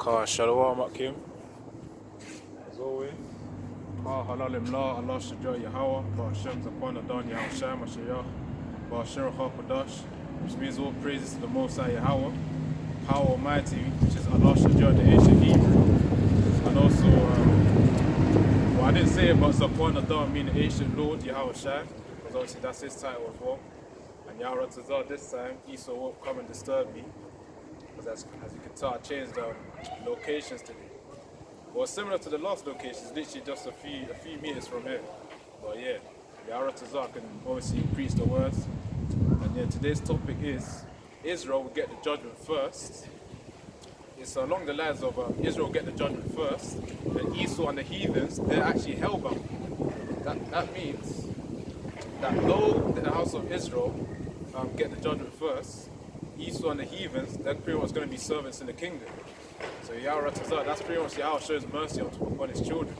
Ka Shalom Akim. As always, Ha Halalim La, Allah Shajah Yahweh, Ba'Hashem's upon Adon Yahushua Mashiach, Ba'Hashem Chakadash, which means all praises to the Most High Yahweh, Power Almighty, which is Allah Shajah, the ancient Hebrew. And also, well, I didn't say it, but Zapon Adon meaning ancient Lord Yahushua, because obviously that's his title as well. And Yahweh Tazar this time, Esau won't come and disturb me, because as you can tell, I changed locations today. Well, similar to the last location, it's literally just a few meters from here. But yeah, Yahweh Tazar can obviously preach the words. And yeah, today's topic is Israel will get the judgment first. It's along the lines of Israel will get the judgment first, and Esau and the heathens, they're actually hellbound. That means that though the house of Israel get the judgment first, Esau and the heathens, they're pretty much going to be servants in the kingdom. So Yahweh Tazar, that's pretty much Yahweh shows mercy upon his children.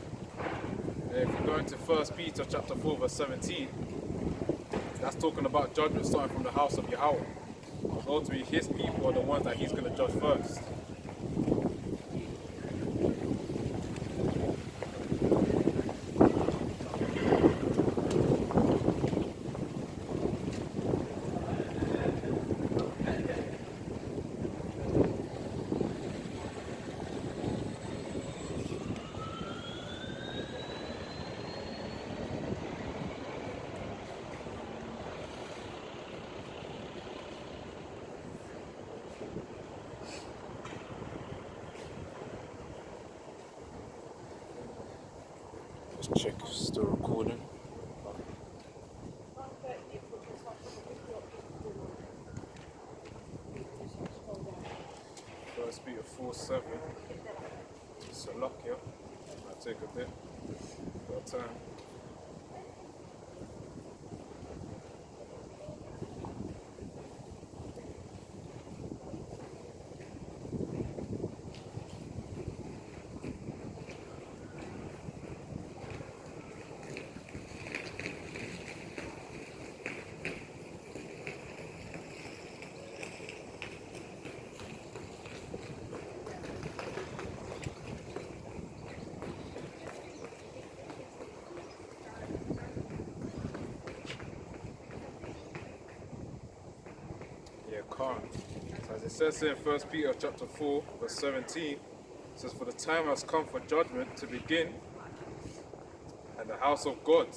And if we go into 1 Peter chapter 4 verse 17, that's talking about judgment starting from the house of Yahweh. Because ultimately his people are the ones that he's going to judge first. Let's check if it's still recording. First Peter 4:7. It's a lock here. I'll take a bit. Got time. So as it says here in 1 Peter chapter 4 verse 17, it says, "For the time has come for judgment to begin at the house of God.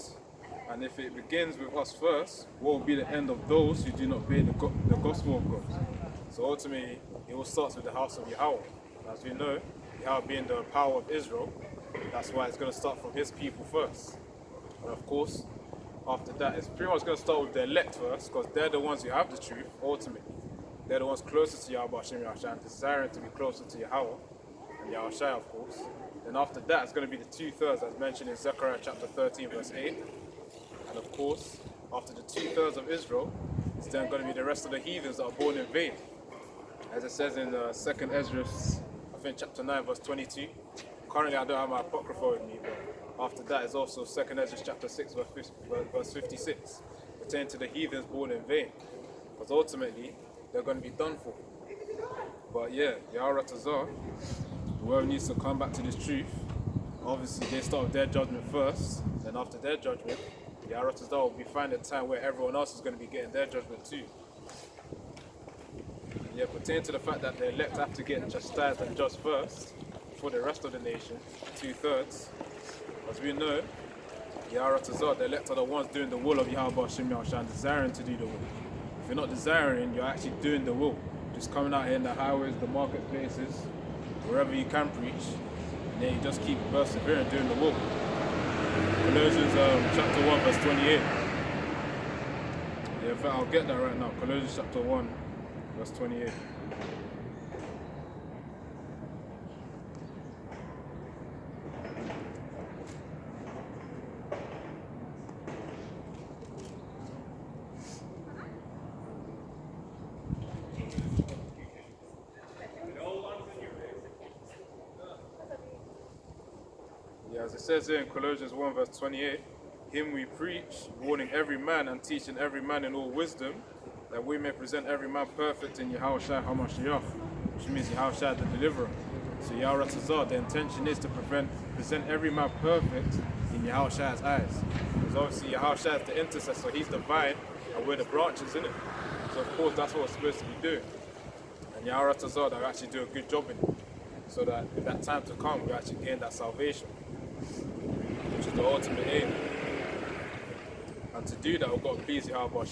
And if it begins with us first, what will be the end of those who do not obey the gospel of God?" So ultimately, it all starts with the house of Yahweh. As we know, Yahweh being the power of Israel, that's why it's going to start from his people first. And of course, after that, it's pretty much going to start with the elect first, because they're the ones who have the truth, ultimately. They're the ones closest to Yahweh and desiring to be closer to Yahweh, and Yahushua, of course. Then after that, it's going to be the 2/3 as mentioned in Zechariah chapter 13 verse 8. And of course, after the 2/3 of Israel, it's then going to be the rest of the heathens that are born in vain. As it says in 2nd Ezra, I think chapter 9 verse 22. Currently I don't have my apocrypha with me, but after that is also 2nd Ezra chapter 6 verse 56, pertaining to the heathens born in vain. Because ultimately, they're going to be done for. But yeah, Yahweh Tazar, whoever needs to come back to this truth, obviously they start with their judgment first, then after their judgment, Yahweh Tazar will be finding a time where everyone else is going to be getting their judgment too. And yeah, pertaining to the fact that the elect have to get chastised and judged first, for the rest of the nation, 2/3, as we know, Yahweh Tazar, the elect are the ones doing the will of Yahweh Hashem Yahushua, desiring to do the will. If you're not desiring, you're actually doing the will. Just coming out here in the highways, the marketplaces, wherever you can preach, and then you just keep persevering doing the will. Colossians chapter 1 verse 28. Yeah, in fact, I'll get that right now. Colossians chapter 1 verse 28. As it says here in Colossians 1 verse 28, "Him we preach, warning every man and teaching every man in all wisdom, that we may present every man perfect in Yahushua HaMashiach," which means Yahushua the deliverer. So Yaharatazar, the intention is to present every man perfect in Yahushua's eyes. Because obviously Yahushua is the intercessor, he's the vine, and we're the branches, in it. So of course that's what we're supposed to be doing. And Yaharatazar, that we actually do a good job in it. So that in that time to come, we actually gain that salvation, which is the ultimate aim. And to do that, we've got to please Yahweh.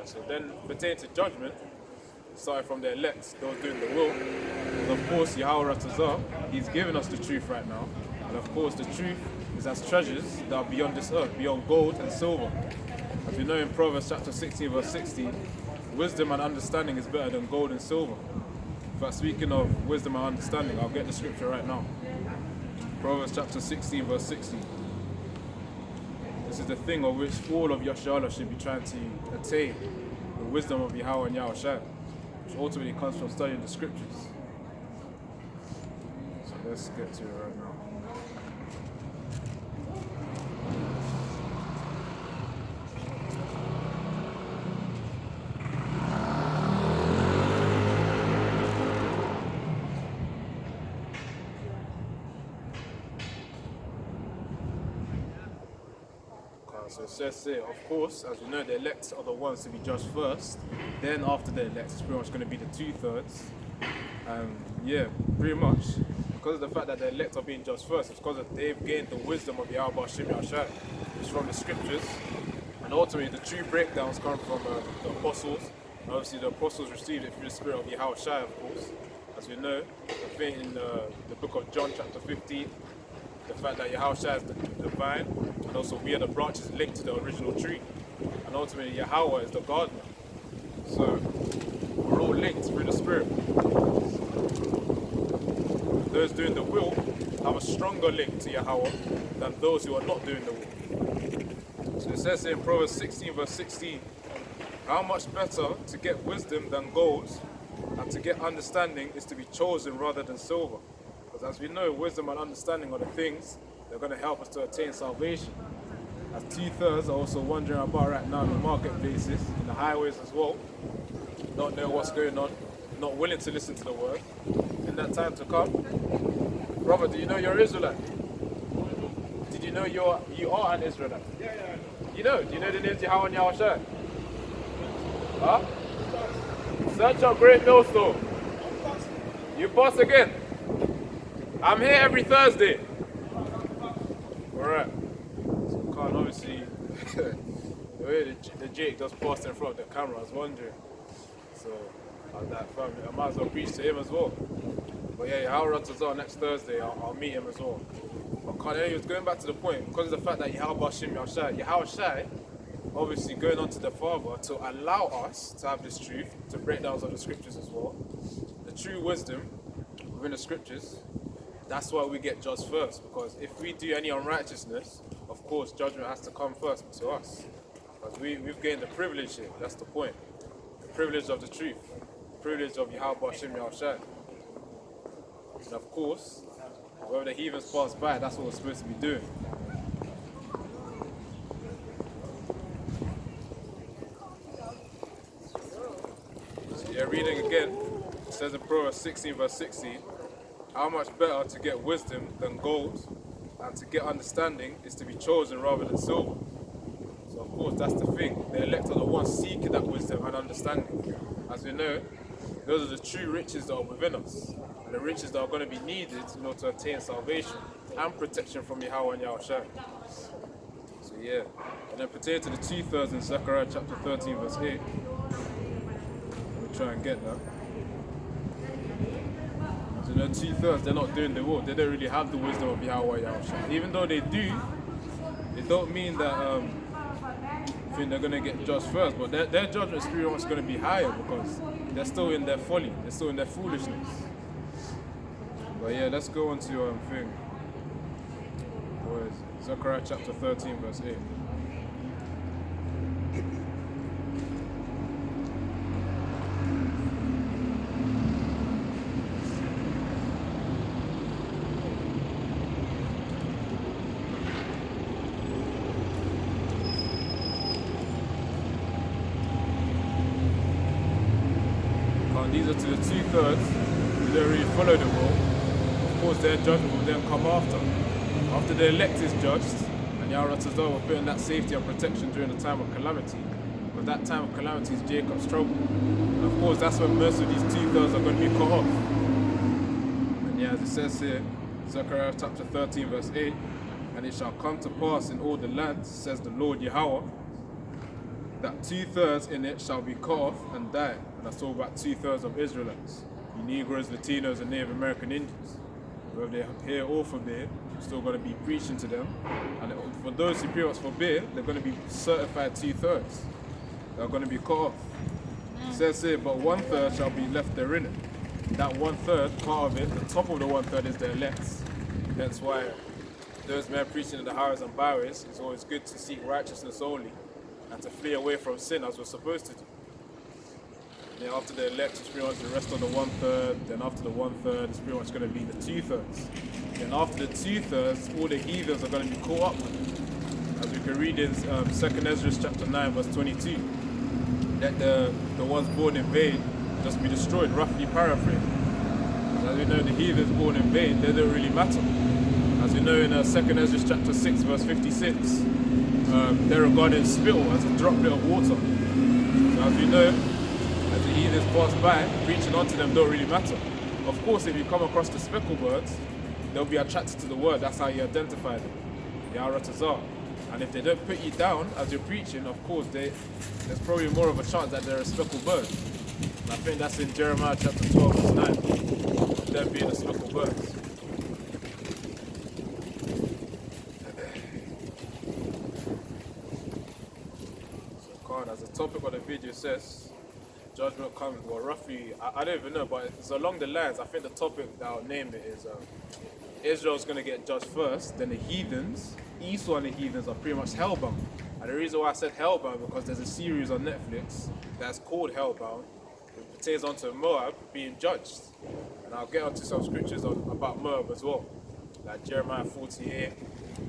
So then, pertaining to judgment, starting from the elect, those doing the will, and of course, Yahweh Ratazah, he's given us the truth right now. And of course, the truth is as treasures that are beyond this earth, beyond gold and silver. As we know in Proverbs chapter 16, verse 16, wisdom and understanding is better than gold and silver. In fact, speaking of wisdom and understanding, I'll get the scripture right now. Proverbs chapter 16, verse 16. This is the thing of which all of Yashala should be trying to attain, the wisdom of Yahweh and Yahushua, which ultimately comes from studying the scriptures. So let's get to it right now. So it says here, of course, as we know, the elect are the ones to be judged first. Then after the elect, it's pretty much going to be the 2/3. Yeah, pretty much. Because of the fact that the elect are being judged first, it's because they've gained the wisdom of Yahweh Hashem Yahshua, which is from the scriptures. And ultimately, the true breakdowns come from the apostles. And obviously, the apostles received it through the spirit of Yahweh Shai, of course. As we know, I think in the book of John, chapter 15, the fact that Yahushua is the vine, and also we are the branches linked to the original tree. And ultimately Yahweh is the gardener. So we're all linked through the Spirit. Those doing the will have a stronger link to Yahweh than those who are not doing the will. So it says in Proverbs 16, verse 16, how much better to get wisdom than gold, and to get understanding is to be chosen rather than silver. Because as we know, wisdom and understanding are the things that are going to help us to attain salvation. As 2/3 are also wandering about right now in the marketplaces, in the highways as well, not knowing what's going on, not willing to listen to the word. In that time to come, brother, do you know you're Israelite? Did you know you are an Israelite? Yeah. You know? Do you know the names Yahweh and Yahushua? Huh? Search your great millstone. You pass again. I'm here every Thursday. Alright. So Khan, obviously, the way the Jake just passed in front of the camera, I was wondering. So I was like, family, I might as well preach to him as well. But yeah, Yahweh Ratazah next Thursday, I'll meet him as well. But Khan, anyways, going back to the point, because of the fact that Yahweh Hashem Yahushua, obviously going on to the Father to allow us to have this truth, to break down of the scriptures as well, the true wisdom within the scriptures. That's why we get judged first, because if we do any unrighteousness, of course judgment has to come first to us. Because we've gained the privilege here, that's the point. The privilege of the truth, the privilege of Yahweh Hashem Yahushua. And of course, wherever the heathens pass by, that's what we're supposed to be doing. So yeah, reading again, it says in Proverbs 16 verse 16, how much better to get wisdom than gold, and to get understanding is to be chosen rather than silver. So of course that's the thing. The elect are the ones seeking that wisdom and understanding. As we know, those are the true riches that are within us, and the riches that are going to be needed in order to attain salvation and protection from Yahweh and Yahushua. So yeah, and then pertaining to the 2/3 in Zechariah chapter 13 verse 8. Let me try and get that. So the 2/3, they're not doing the will. They don't really have the wisdom of Yahweh Yahushua. Even though they do, it don't mean that I think they're going to get judged first. But their judgment is pretty much going to be higher because they're still in their folly. They're still in their foolishness. But yeah, let's go on to thing. Where is it? Zechariah chapter 13 verse 8. These are to the 2/3 who don't really follow the will. Of of course their judgment will then come after. After the elect is judged, and Yahweh will put in that safety and protection during the time of calamity. Because that time of calamity is Jacob's trouble. And of course that's when most of these 2/3 are going to be cut off. And yeah, as it says here, Zechariah chapter 13 verse 8, and it shall come to pass in all the lands, says the Lord Yahweh, that 2/3 in it shall be cut off and die. And that's all about 2/3 of Israelites. You Negroes, Latinos, and Native American Indians. Whether they're here or forbid, you're still going to be preaching to them. And for those who pretty much forbid, they're going to be certified 2/3. They're going to be cut off. It says here, but 1/3 shall be left therein. That 1/3, part of it, the top of the 1/3 is the elect. That's why those men preaching in the highways and byways, it's always good to seek righteousness only and to flee away from sin as we're supposed to do. Then after the elect, it's pretty much the rest of the 1/3. Then after the 1/3, it's pretty much going to be the 2/3. Then after the 2/3, all the heathens are going to be caught up. As we can read in 2nd Ezra chapter 9 verse 22, that the ones born in vain just be destroyed, roughly paraphrased. As we know, the heathens born in vain, they don't really matter. As we know in 2nd Ezra chapter 6 verse 56, they're regarded spittle as a droplet of water. So as we know, as the heathens pass by, preaching onto them don't really matter. Of course, if you come across the speckled birds, they'll be attracted to the word. That's how you identify them. Yahweh. And if they don't put you down as you're preaching, of course, there's probably more of a chance that they're a speckled bird. And I think that's in Jeremiah chapter 12 verse 9, them being a speckled birds. As the topic of the video says, judgment comes, well roughly, I don't even know, but it's along the lines. I think the topic that I'll name it is Israel's going to get judged first, then the heathens, Esau and the heathens are pretty much Hellbound. And the reason why I said Hellbound, because there's a series on Netflix that's called Hellbound. It pertains onto Moab being judged. And I'll get onto some scriptures about Moab as well. Like Jeremiah 48,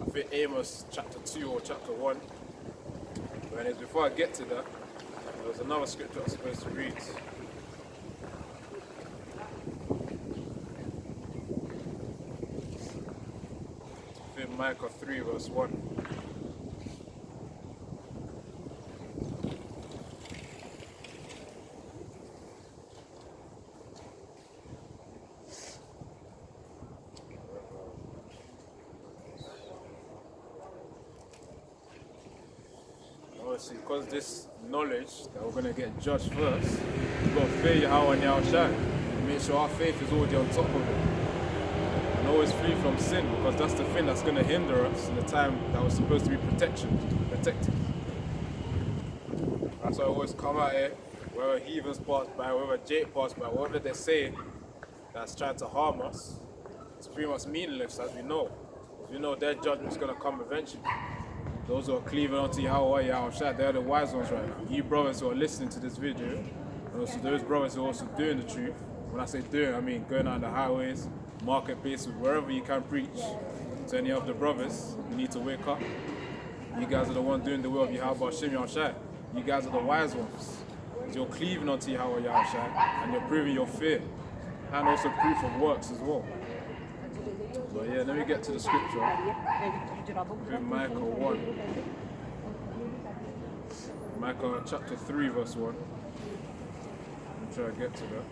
I think Amos chapter 2 or chapter 1. But anyways, before I get to that, there was another scripture I was supposed to read. I think Micah 3 verse 1. Because this knowledge that we're going to get judged first, we've got to fear Yahweh and Yahushua and make sure our faith is already on top of it. And always flee from sin, because that's the thing that's going to hinder us in the time that we're supposed to be protected. That's why I always come out here, whether heathens pass by, whether Jake pass by, whatever they say that's trying to harm us, it's pretty much meaningless, as we know. As we know, their judgment is going to come eventually. Those who are cleaving onto Yahweh, Yahushua, they're the wise ones right now. You brothers who are listening to this video, and also those brothers who are also doing the truth. When I say doing, I mean going out the highways, marketplaces, wherever you can preach. To any of the brothers, you need to wake up. You guys are the ones doing the will of Yahweh Hashem Yahushua. You guys are the wise ones. You're cleaving onto Yahweh Yahushua, and you're proving your fear. And also proof of works as well. But yeah, let me get to the scripture in Micah 1. Micah chapter 3 verse 1. I'm trying to get to that.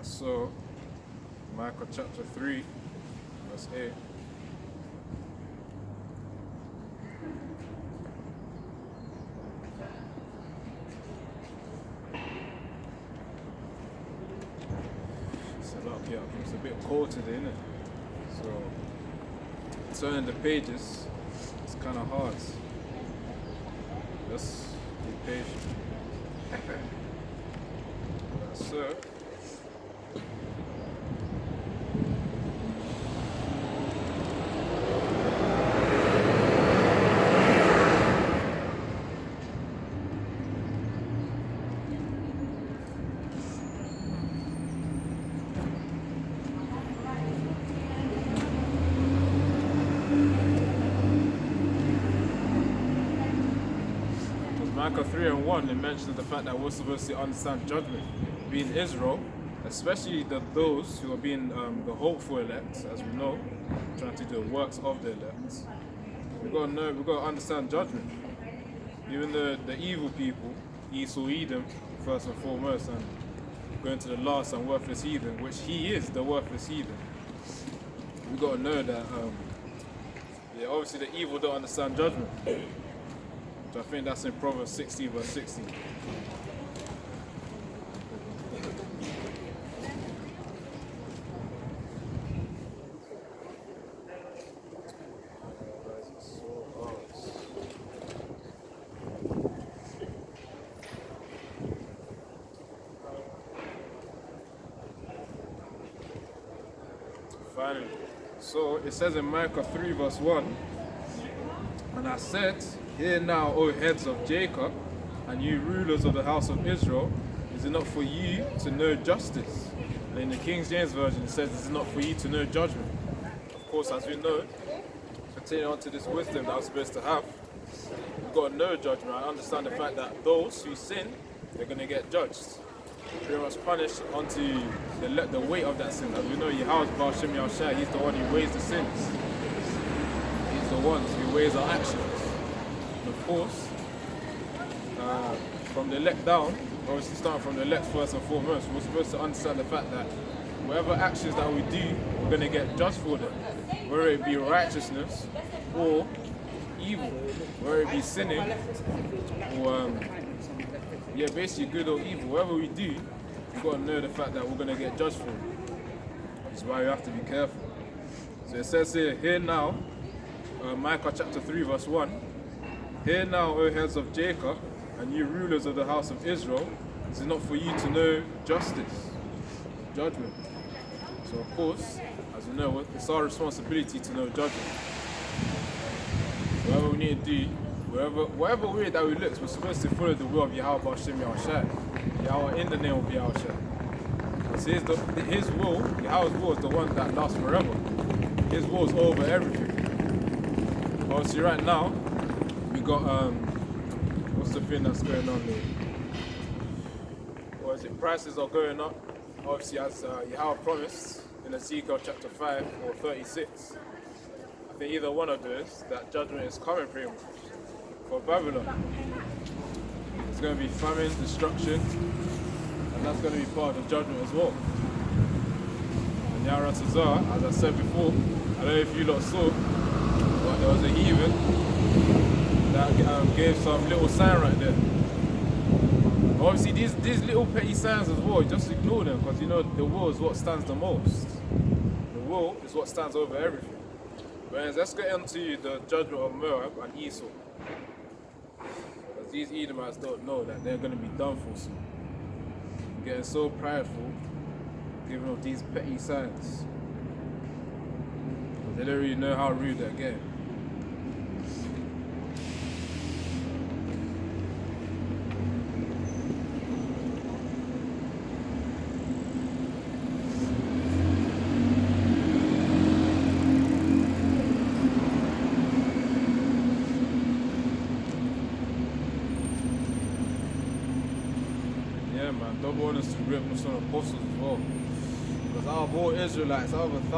So, Micah chapter 3, verse 8. It's a bit cold today, isn't it? So, turning the pages, it's kind of hard. Just be patient. Yes, sir. Micah 3 and 1, it mentions the fact that we're supposed to understand judgment. Being Israel, especially those who are being the hopeful elect, as we know, trying to do the works of the elect. We've got to know, we've got to understand judgment. Even the evil people, Esau, Edom, first and foremost, and going to the last and worthless heathen, which he is the worthless heathen. We've got to know that, obviously the evil don't understand judgment. So I think that's in Proverbs 60 verse 60. Finally. So it says in Micah 3 verse 1, and I said, hear now, O heads of Jacob, and you rulers of the house of Israel, is it not for you to know justice? And in the King James Version it says, is it not for you to know judgment? Of course, as we know, pertaining on to this wisdom that I'm supposed to have, we've got to know judgment. I understand the fact that those who sin, they're going to get judged. Pretty much punished onto the weight of that sin. As we know, Yahweh's Baal Shem Yahushua, he's the one who weighs the sins. He's the one who weighs our actions. Of course, from the elect down, obviously starting from the elect first and foremost, we're supposed to understand the fact that whatever actions that we do, we're going to get judged for them. Whether it be righteousness or evil, whether it be sinning or basically good or evil, whatever we do, we've got to know the fact that we're going to get judged for it. Which is why we have to be careful. So it says here now, Micah chapter 3 verse 1, hear now, O heads of Jacob, and you rulers of the house of Israel, is it not for you to know justice, judgment? So of course, as we know, it's our responsibility to know judgment. Whatever we need to do, whatever way that we look, we're supposed to follow the will of Yahweh Baal Shem Yahushua, Yahweh in the name of Yahushua. So his will, Yahweh's will is the one that lasts forever. His will is over everything. Obviously right now, we got, what's the thing that's going on there? What is it? Prices are going up. Obviously, as Yahweh promised in Ezekiel chapter 5 or 36. I think either one of those, that judgment is coming pretty much for Babylon. There's going to be famine, destruction, and that's going to be part of the judgment as well. And Yahweh Tazar, as I said before, I don't know if you lot saw, but there was a heathen that gave some little sign right there. Obviously these little petty signs as well, just ignore them, because you know the will is what stands the most. The will is what stands over everything. Whereas let's get into the judgment of Moab and Esau. Because these Edomites don't know that they're going to be done for soon. Getting so prideful, giving off these petty signs. They don't really know how rude they're getting. Yeah, man, don't want us to rip on some apostles as well. Because out of all Israelites, out of 1,000